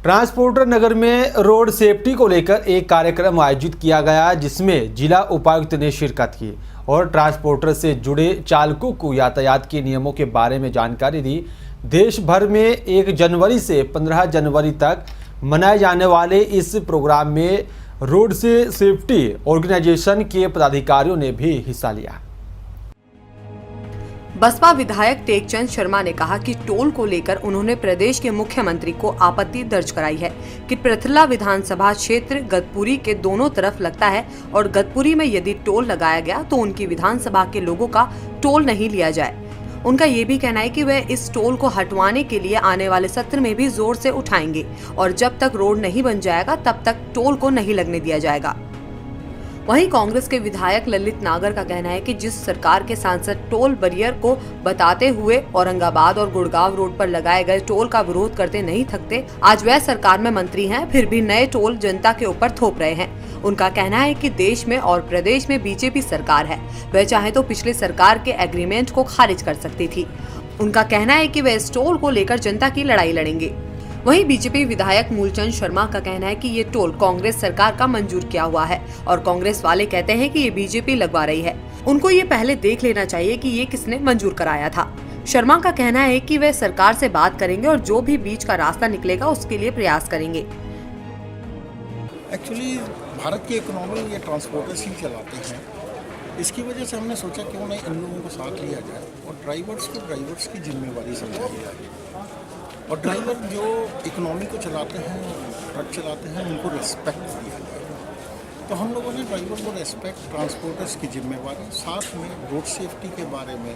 Transporter नगर में road safety को लेकर एक कार्यक्रम आयोजित किया गया, जिसमें जिला उपायुक्त ने शिरकत की और ट्रांसपोर्टर से जुड़े चालकों को यातायात के नियमों के बारे में जानकारी दी। देश भर में 1 जनवरी से 15 जनवरी तक मनाए जाने वाले इस प्रोग्राम में रोड से सेफ्टी ऑर्गेनाइजेशन के पदाधिकारियों ने भी हिस्सा लिया। बसपा विधायक टेकचंद शर्मा ने कहा कि टोल को लेकर उन्होंने प्रदेश के मुख्यमंत्री को आपत्ति दर्ज कराई है कि पृथला विधानसभा क्षेत्र गतपुरी के दोनों तरफ लगता है और गतपुरी में यदि टोल लगाया गया तो उनकी विधानसभा के लोगों का टोल नहीं लिया जाए। उनका ये भी कहना है कि वह इस टोल को हटवाने के लिए आने वाले सत्र में भी जोर से उठाएंगे और जब तक रोड नहीं बन जाएगा तब तक टोल को नहीं लगने दिया जाएगा। वहीं कांग्रेस के विधायक ललित नागर का कहना है कि जिस सरकार के सांसद टोल बैरियर को बताते हुए औरंगाबाद और गुड़गांव रोड पर लगाए गए टोल का विरोध करते नहीं थकते, आज वह सरकार में मंत्री हैं फिर भी नए टोल जनता के ऊपर थोप रहे हैं। उनका कहना है कि देश में और प्रदेश में बीजेपी सरकार है, वह चाहे तो पिछले सरकार के एग्रीमेंट को खारिज कर सकती थी। उनका कहना है कि वह इस टोल को लेकर जनता की लड़ाई लड़ेंगे। वहीं बीजेपी विधायक मूलचंद शर्मा का कहना है कि ये टोल कांग्रेस सरकार का मंजूर किया हुआ है और कांग्रेस वाले कहते हैं कि ये बीजेपी लगवा रही है। उनको ये पहले देख लेना चाहिए कि ये किसने मंजूर कराया था। शर्मा का कहना है कि वे सरकार से बात करेंगे और जो भी बीच का रास्ता निकलेगा उसके लिए प्रयास करेंगे। एक्चुअली भारत की इकोनॉमी ये ट्रांसपोर्टर्स ही चलाते हैं, इसकी वजह से हमने सोचा क्यों नहीं इन लोगों को साथ लिया जाए और ड्राइवर्स को ड्राइवर्स की जिम्मेवारी समझाई जाए और ड्राइवर जो इकोनॉमी को चलाते हैं, ट्रक चलाते हैं, उनको रिस्पेक्ट दिया जाए। तो हम लोगों ने ड्राइवर को रिस्पेक्ट, ट्रांसपोर्टर्स की जिम्मेवारी, साथ में रोड सेफ्टी के बारे में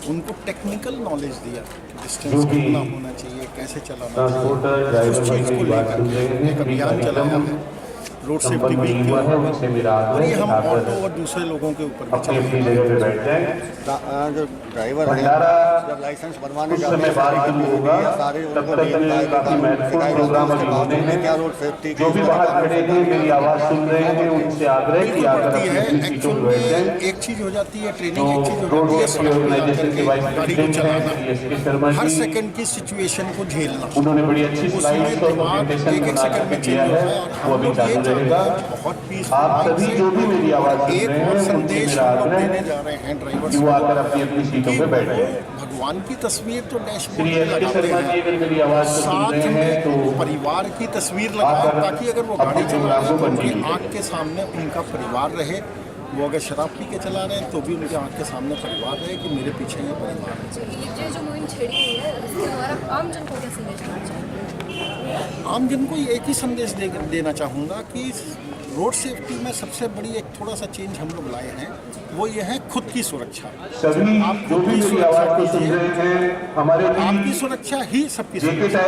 उनको टेक्निकल नॉलेज दिया कि डिस्टेंस कितना होना चाहिए, कैसे चलाना चाहिए। उस चीज़ को लेकर एक अभियान चलाया है रोड सेफ्टी वीक के ऊपर, और ये हम ऑटो और दूसरे लोगों के ऊपर भी चलाएंगे। जो ड्राइवर हैं जब लाइसेंस बनवाने जाते हैं सारे उनको क्या रोड सेफ्टी जो भी बाहर खड़े थे मेरी आवाज़ सुन रहे हैं उनसे आग्रह किया एक्चुअल में एक चीज़ हो जाती है ट्रेनिंग, एक चीज़ हो जाती है सड़क पे आकर के गाड़ी को चलाना, हर सेकंड की सिचुएशन को झेलना, उन्होंने बड़ी अच्छी उसमें दिमाग एक सेकंड में चेंज होता है। वो अभी चालू रहेगा। बहुत आप सभी जो भी मेरी आवाज़ सुन रहे हैं संदेश देने जा रहे हैं ड्राइवर्स वो आकर अपनी सीटों पे बैठ जाए। भगवान की तस्वीर तो डैशबोर्ड श्री पे लगाते हैं, मेरी आवाज़ सुन रहे हैं तो परिवार की तस्वीर लगाओ ताकि अगर वो गाड़ी चला रहे हैं तो उनकी आँख के सामने उनका परिवार रहे। वो अगर शराब पी के चला रहे हैं तो भी उनके आँख के सामने परिवार रहे कि मेरे पीछे ये परिवार है। ये जो मुहिम छेड़ी हुई है इसके द्वारा आम जन को क्या संदेश देना चाहिए? आम जन को एक ही संदेश देना चाहूँगा कि रोड सेफ्टी में सबसे बड़ी एक थोड़ा सा चेंज हम लोग लाए हैं, वो ये है खुद की सुरक्षा। सभी आप जो भी मेरी आवाज़ को सुन रहे हैं, हमारे आपकी सुरक्षा ही सबकी सुरक्षा।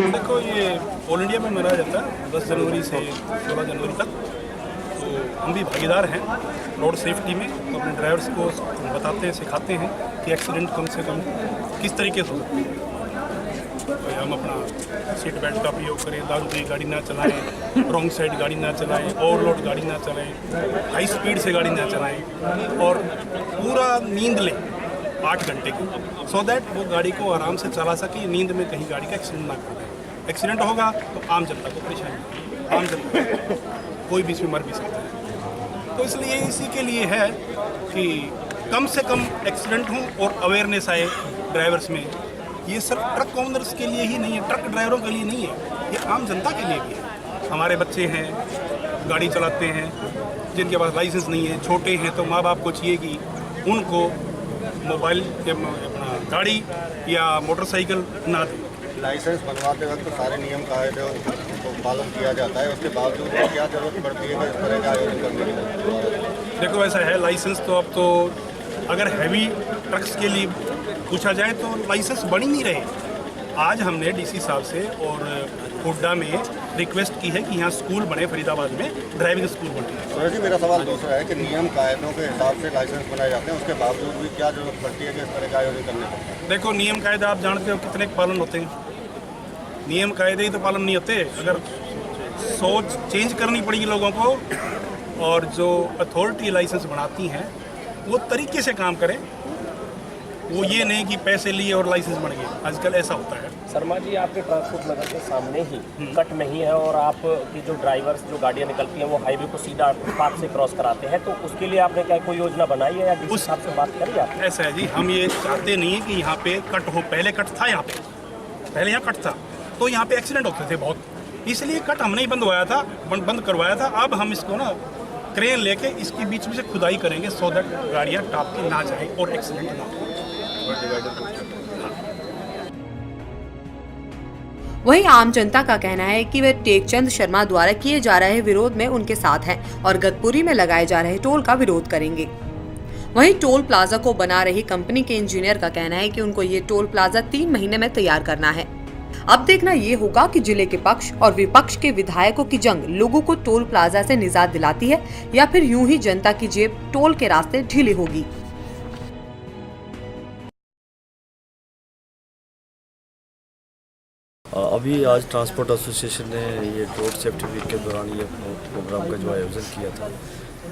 देखो ये ऑल इंडिया में मनाया जाता है 10 जनवरी से 16 जनवरी तक, तो हम भी भागीदार हैं रोड सेफ्टी में। तो अपने ड्राइवर्स को बताते हैं, सिखाते हैं कि एक्सीडेंट कम से कम किस तरीके से हो। तो हम अपना सीट बेल्ट का प्रयोग करें, दारू की गाड़ी ना चलाएं, रॉन्ग साइड गाड़ी ना चलाएं, ओवरलोड गाड़ी ना चलाएं, हाई स्पीड से गाड़ी ना चलाएं और पूरा नींद लें 8 घंटे की, सो दैट वो गाड़ी को आराम से चला सके, नींद में कहीं गाड़ी का एक्सीडेंट ना कर दे। एक्सीडेंट होगा तो आम जनता को परेशानी, आम जनता कोई भी इसमें मर भी सकता है। तो इसलिए इसी के लिए है कि कम से कम एक्सीडेंट हों और अवेयरनेस आए ड्राइवर्स में। ये सिर्फ ट्रक ओनर्स के लिए ही नहीं है, ट्रक ड्राइवरों के लिए नहीं है, ये आम जनता के लिए भी है। हमारे बच्चे हैं, गाड़ी चलाते हैं, जिनके पास लाइसेंस नहीं है, छोटे हैं, तो माँ बाप को चाहिए कि उनको मोबाइल के अपना गाड़ी या मोटरसाइकिल ना दें। लाइसेंस बनवाते वक्त सारे नियम कायदे को पालन किया जाता है, उसके बावजूद क्या जरूरत पड़ती है इस तरह का आयोजन करने के लिए? देखो ऐसा है, लाइसेंस तो अब तो अगर हैवी ट्रक्स के लिए पूछा जाए तो लाइसेंस बन ही नहीं रहे। आज हमने डीसी साहब से और हुड्डा में रिक्वेस्ट की है कि यहाँ स्कूल बने, फरीदाबाद में ड्राइविंग स्कूल बने। सर जी, मेरा सवाल दूसरा है कि नियम कायदों के हिसाब से लाइसेंस बनाए जाते हैं, उसके बावजूद भी क्या जरूरत पड़ती है कि इस तरह का आयोजन करने का? देखो नियम कायदे आप जानते हो कितने पालन होते हैं, नियम कायदे ही तो पालन नहीं होते। अगर सोच चेंज करनी पड़ेगी लोगों को, और जो अथॉरिटी लाइसेंस बनाती हैं वो तरीके से काम करें, वो ये नहीं कि पैसे लिए और लाइसेंस बन गए। आजकल ऐसा होता है। शर्मा जी, आपके ट्रांसपोर्ट नगर के सामने ही कट में ही है और आपकी जो ड्राइवर्स जो गाड़ियां निकलती हैं वो हाईवे को सीधा फुटपाथ से क्रॉस कराते हैं, तो उसके लिए आपने क्या कोई योजना बनाई है या किसी हिसाब से बात करी आप? ऐसा है जी, हम ये चाहते नहीं है कि यहाँ पे कट हो। पहले कट था यहाँ पे, पहले यहाँ कट था तो यहाँ पे एक्सीडेंट होते थे बहुत, इसलिए कट हमने ही बंद करवाया था। अब हम इसको ना क्रेन लेके इसके बीच में से खुदाई करेंगे सो दैट गाड़ियाँ टॉप की ना जाए और एक्सीडेंट ना हो। वहीं आम जनता का कहना है कि वे टेकचंद शर्मा द्वारा किए जा रहे विरोध में उनके साथ हैं और गतपुरी में लगाए जा रहे टोल का विरोध करेंगे। वहीं टोल प्लाजा को बना रही कंपनी के इंजीनियर का कहना है कि उनको ये टोल प्लाजा 3 महीने में तैयार करना है। अब देखना ये होगा कि जिले के पक्ष और विपक्ष के विधायकों की जंग लोगों को टोल प्लाजा से निजात दिलाती है या फिर यूं ही जनता की जेब टोल के रास्ते ढीली होगी। अभी आज ट्रांसपोर्ट एसोसिएशन ने ये रोड सेफ्टी वीक के दौरान ये प्रोग्राम का जो आयोजन किया था,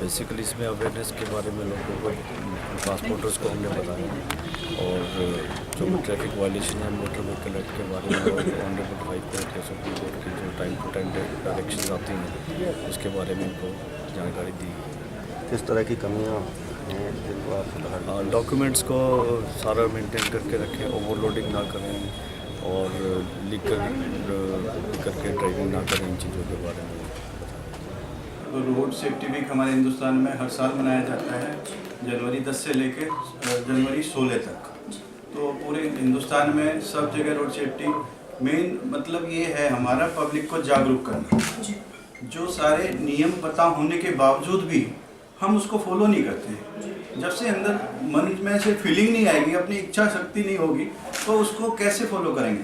बेसिकली इसमें अवेयरनेस के बारे में लोगों को, ट्रांसपोर्टर्स को हमने बताया और जो ट्रैफिक वायलेशन है मोटर व्हीकल एक्ट के बारे में और ऑनरेबल हाई कोर्ट या सुप्रीम कोर्ट की जो टाइम टू टाइम डायरेक्शंस आती हैं उसके बारे में उनको जानकारी दी। किस तरह की कमियाँ हैं जिनको आप डॉक्यूमेंट्स को सारा मेंटेन करके रखें, ओवरलोडिंग ना करें और लीक करके ड्राइविंग ना करें, इन चीज़ों के बारे में। रोड सेफ्टी वीक हमारे हिंदुस्तान में हर साल मनाया जाता है जनवरी 10 से लेकर जनवरी 16 तक। तो पूरे हिंदुस्तान में सब जगह रोड सेफ्टी मेन मतलब ये है हमारा पब्लिक को जागरूक करना। जो सारे नियम पता होने के बावजूद भी हम उसको फॉलो नहीं करते। जब से अंदर मन में से फीलिंग नहीं आएगी, अपनी इच्छा शक्ति नहीं होगी, तो उसको कैसे फॉलो करेंगे?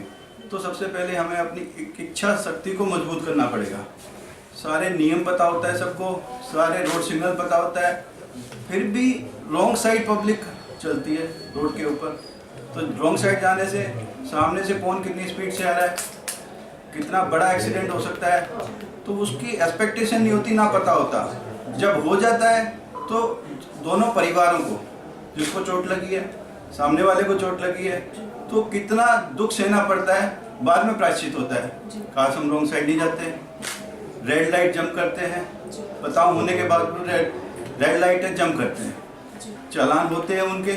तो सबसे पहले हमें अपनी इच्छा शक्ति को मजबूत करना पड़ेगा। सारे नियम पता होता है सबको, सारे रोड सिग्नल पता होता है, फिर भी रॉन्ग साइड पब्लिक चलती है रोड के ऊपर। तो रॉन्ग साइड जाने से सामने से कौन कितनी स्पीड से आ रहा है, कितना बड़ा एक्सीडेंट हो सकता है, तो उसकी एक्सपेक्टेशन नहीं होती, ना पता होता। जब हो जाता है तो दोनों परिवारों को, जिसको चोट लगी है, सामने वाले को चोट लगी है, तो कितना दुख सहना पड़ता है, बाद में प्रायश्चित होता है। काश हम रॉन्ग साइड नहीं जाते, रेड लाइट जंप करते हैं, पता होने के बाद रेड लाइट जंप करते हैं, चालान होते हैं उनके,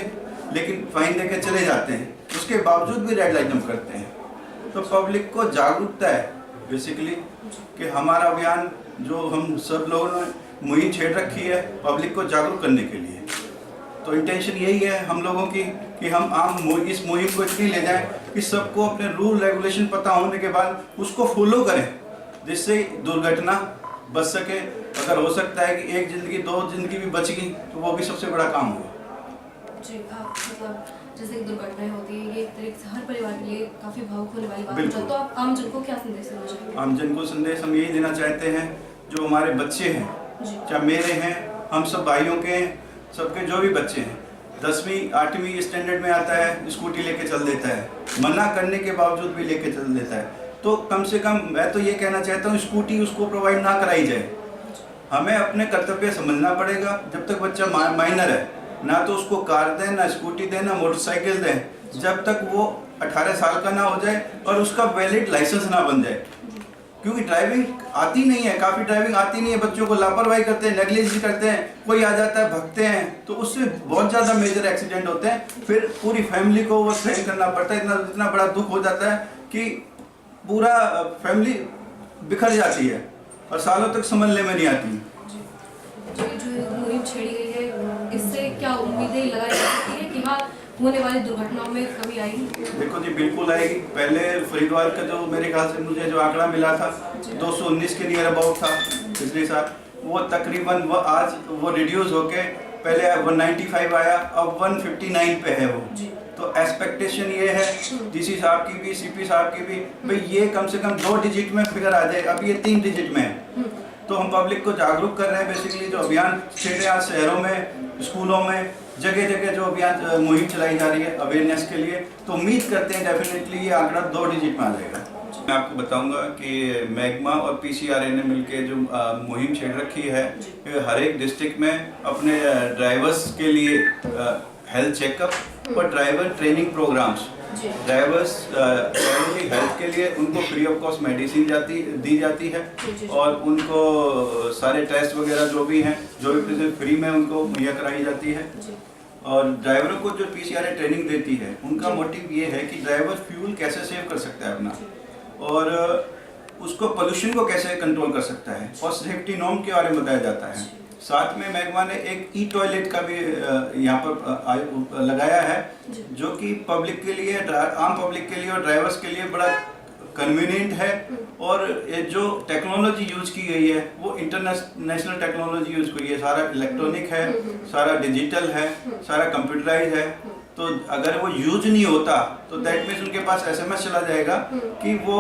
लेकिन फाइन देके चले जाते हैं, उसके बावजूद भी रेड लाइट जंप करते हैं। तो पब्लिक को जागरूकता है बेसिकली कि हमारा अभियान जो हम सब लोगों ने मुहिम छेड़ रखी है पब्लिक को जागरूक करने के लिए। तो इंटेंशन यही है हम लोगों की कि हम इस मुहिम को इतनी ले जाएं कि सबको अपने रूल रेगुलेशन पता होने के बाद उसको फॉलो करें, जिससे दुर्घटना बच सके। अगर हो सकता है कि एक जिंदगी 2 जिंदगी भी बच गई तो वो भी सबसे बड़ा काम होगा। जी, मतलब जैसे दुर्घटनाएं होती है, ये एक तरीके से हर परिवार के लिए काफ़ी भावुक होने वाली बात है। तो आप आम जन को क्या संदेश देना चाहेंगे? आम जन को संदेश हम यही देना चाहते हैं, जो हमारे बच्चे हैं, चाहे मेरे हैं, हम सब भाइयों के हैं, सबके जो भी बच्चे हैं, 10वीं 8वीं स्टैंडर्ड में आता है, स्कूटी लेके चल देता है, मना करने के बावजूद भी लेके चल देता है, तो कम से कम मैं तो ये कहना चाहता हूँ स्कूटी उसको प्रोवाइड ना कराई जाए। हमें अपने कर्तव्य समझना पड़ेगा। जब तक बच्चा माइनर है, ना तो उसको कार दें, ना स्कूटी दें, ना मोटरसाइकिल दें, जब तक वो 18 साल का ना हो जाए और उसका वैलिड लाइसेंस ना बन जाए। क्योंकि ड्राइविंग आती नहीं है, काफ़ी ड्राइविंग आती नहीं है, बच्चों को लापरवाही करते हैं, नेग्लिजेंस करते हैं, कोई आ जाता है भगते हैं, तो उससे बहुत ज़्यादा मेजर एक्सीडेंट होते हैं। फिर पूरी फैमिली को वो सहन करना पड़ता है, इतना बड़ा दुख हो जाता है कि पूरा फैमिली बिखर जाती है और सालों तक संभलने में नहीं आती। जो मुहिम छेड़ी गई है, इससे क्या उम्मीदें लगाई जा सकती है कि हाँ होने वाली दुर्घटनाओं में कमी आएगी? देखो जी, बिल्कुल आएगी। पहले फरीदवार का जो मेरे ख्याल से मुझे जो आंकड़ा मिला था 219 के नियर अबाउट था पिछले साल, वो तकरीबन वो आज वो रिड्यूस होके पहले 195 आया, अब 159 पे है वो। तो एक्सपेक्टेशन ये है डीसी साहब की भी, सीपी साहब की भी, भाई ये कम से कम 2 डिजिट में फिगर आ जाए। अब ये 3 डिजिट में है। तो हम पब्लिक को जागरूक कर रहे हैं बेसिकली, जो अभियान छेड़े आज शहरों में, स्कूलों में, जगह जगह जो अभियान मुहिम चलाई जा रही है अवेयरनेस के लिए, तो उम्मीद करते हैं डेफिनेटली ये आंकड़ा 2 डिजिट में आ जाएगा। मैं आपको बताऊंगा कि मैग्मा और पीसीआरए ने मिलकर जो मुहिम छेड़ रखी है, हर एक डिस्ट्रिक्ट में अपने ड्राइवर्स के लिए हेल्थ चेकअप और ड्राइवर ट्रेनिंग प्रोग्राम्स ड्राइवर्स की हेल्थ के लिए उनको फ्री ऑफ कॉस्ट मेडिसिन दी जाती है और उनको सारे टेस्ट वगैरह जो भी हैं जो भी फ्री में उनको मुहैया कराई जाती है। और ड्राइवरों को जो पीसीआर ट्रेनिंग देती है उनका मोटिव ये है कि ड्राइवर फ्यूल कैसे सेव कर सकता है अपना और उसको पोल्यूशन को कैसे कंट्रोल कर सकता है और सेफ्टी नॉर्म के बारे में बताया जाता है। साथ में महकमा ने एक ई टॉयलेट का भी यहाँ पर लगाया है जो कि पब्लिक के लिए, आम पब्लिक के लिए और ड्राइवर्स के लिए बड़ा कन्वीनियंट है। और ये जो टेक्नोलॉजी यूज की गई है वो इंटरनेशनल टेक्नोलॉजी यूज की गई है, सारा इलेक्ट्रॉनिक है, सारा डिजिटल है, सारा कंप्यूटराइज है। तो अगर वो यूज नहीं होता तो दैट मीन्स उनके पास SMS चला जाएगा कि वो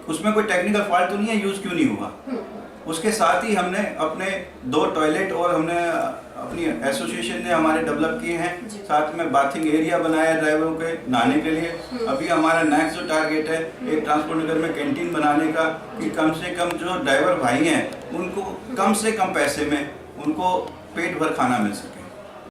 उसमें कोई टेक्निकल फॉल्ट तो नहीं है, यूज क्यों नहीं हुआ। उसके साथ ही हमने अपने 2 टॉयलेट और हमने अपनी एसोसिएशन ने हमारे डेवलप किए हैं, साथ में बाथिंग एरिया बनाया है ड्राइवरों के नहाने के लिए। अभी हमारा नेक्स्ट जो टारगेट है एक ट्रांसपोर्ट नगर में कैंटीन बनाने का कि कम से कम जो ड्राइवर भाई हैं उनको कम से कम पैसे में उनको पेट भर खाना मिल सके।